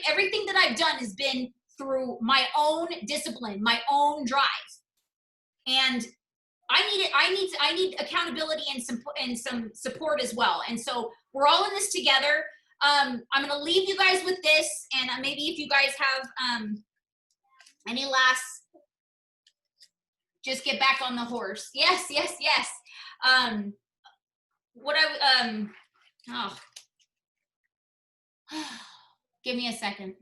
Everything that I've done has been through my own discipline, my own drive. And I need accountability and some support as well. And so we're all in this together. I'm going to leave you guys with this, and maybe if you guys have any last, just get back on the horse. Yes. Give me a second.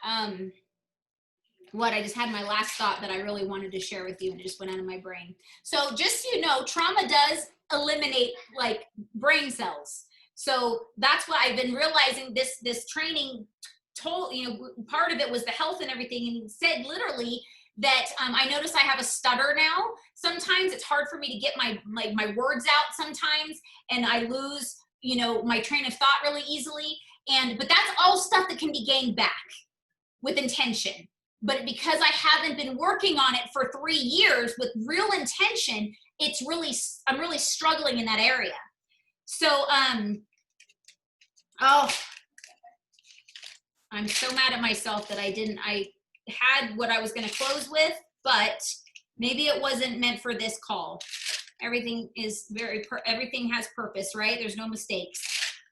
I just had my last thought that I really wanted to share with you, and it just went out of my brain. So just so you know, trauma does eliminate like brain cells. So that's what I've been realizing. This training told, part of it was the health and everything, and it said literally that I notice I have a stutter now. Sometimes it's hard for me to get my words out sometimes, and I lose my train of thought really easily. But that's all stuff that can be gained back with intention. But because I haven't been working on it for 3 years with real intention, I'm really struggling in that area. So I'm so mad at myself that I had what I was going to close with, but maybe it wasn't meant for this call. Everything has purpose, right? There's no mistakes.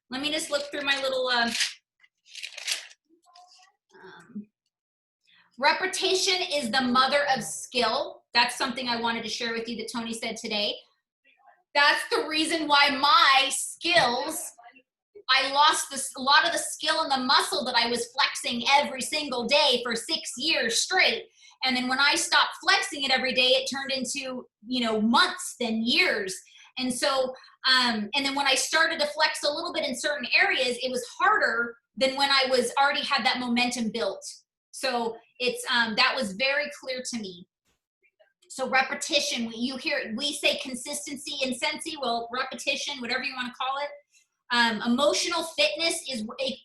Let me just look through my little, repetition is the mother of skill. That's something I wanted to share with you that Tony said today. That's the reason why my skills I lost a lot of the skill and the muscle that I was flexing every single day for 6 years straight. And then when I stopped flexing it every day, it turned into, you know, months, then years. And so, and then when I started to flex a little bit in certain areas, it was harder than when I was already had that momentum built. So it's, that was very clear to me. So repetition, you hear, we say consistency and sensi, well, repetition, whatever you want to call it. Emotional fitness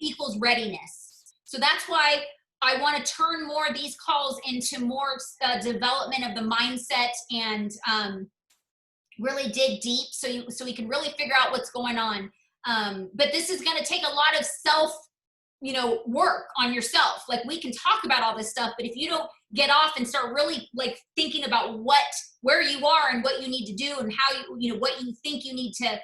equals readiness. So that's why I want to turn more of these calls into more development of the mindset and really dig deep so we can really figure out what's going on. But this is going to take a lot of self, you know, work on yourself. Like, we can talk about all this stuff, but if you don't get off and start really like thinking about where you are and what you need to do and how you know, what you think you need to,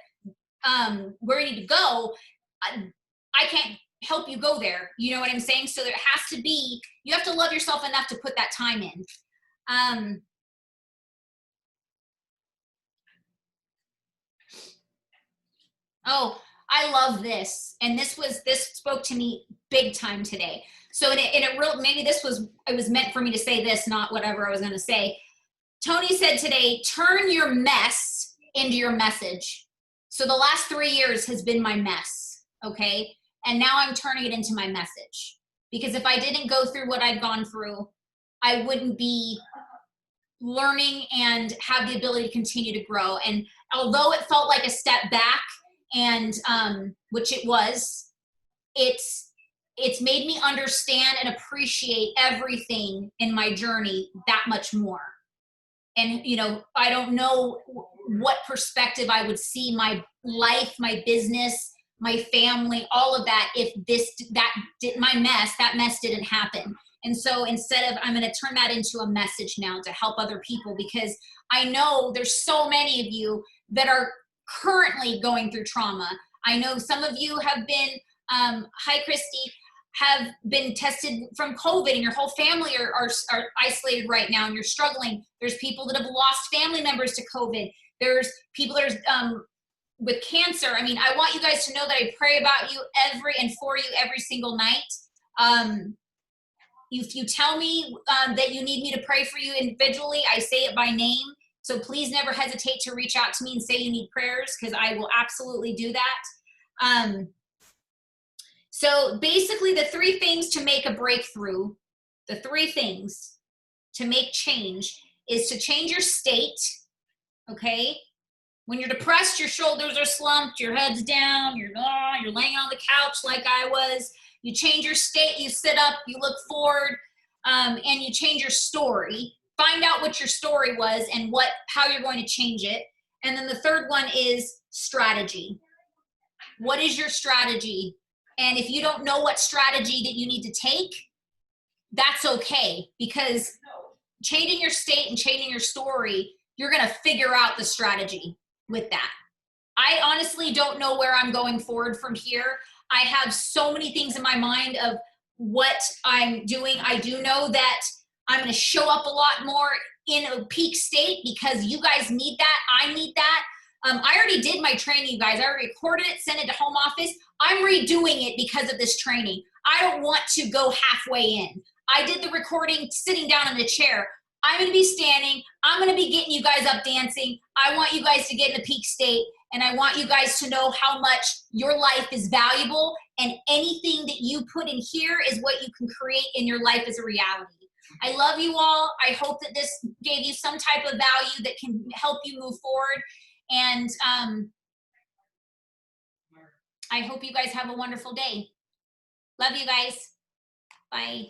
where you need to go, I can't help you go there. You know what I'm saying? So there has to be, you have to love yourself enough to put that time in. Oh, I love this. And this spoke to me big time today. So maybe it was meant for me to say this, not whatever I was going to say. Tony said today, turn your mess into your message. So the last 3 years has been my mess. Okay. And now I'm turning it into my message, because if I didn't go through what I've gone through, I wouldn't be learning and have the ability to continue to grow. And although it felt like a step back, and which it was, it's made me understand and appreciate everything in my journey that much more. And, you know, I don't know what perspective I would see my life, my business, my family, all of that, if that mess didn't happen. And so instead of, I'm going to turn that into a message now to help other people, because I know there's so many of you that are currently going through trauma. I know some of you have been, hi Christy, have been tested from COVID, and your whole family are isolated right now and you're struggling. There's people that have lost family members to COVID. There's people that are with cancer. I mean, I want you guys to know that I pray about you and for you every single night. If you tell me that you need me to pray for you individually, I say it by name. So please never hesitate to reach out to me and say you need prayers, because I will absolutely do that. So basically the 3 things to make a breakthrough, the 3 things to make change is to change your state, okay? When you're depressed, your shoulders are slumped, your head's down, you're laying on the couch like I was. You change your state, you sit up, you look forward, and you change your story. Find out what your story was and how you're going to change it. And then the third one is strategy. What is your strategy? And if you don't know what strategy that you need to take, that's okay, because changing your state and changing your story, you're going to figure out the strategy with that. I honestly don't know where I'm going forward from here. I have so many things in my mind of what I'm doing. I do know that I'm going to show up a lot more in a peak state, because you guys need that. I need that. I already did my training, you guys. I already recorded it, sent it to home office. I'm redoing it because of this training. I don't want to go halfway in. I did the recording sitting down in the chair. I'm going to be standing. I'm going to be getting you guys up dancing. I want you guys to get in a peak state, and I want you guys to know how much your life is valuable, and anything that you put in here is what you can create in your life as a reality. I love you all. I hope that this gave you some type of value that can help you move forward. And I hope you guys have a wonderful day. Love you guys. Bye.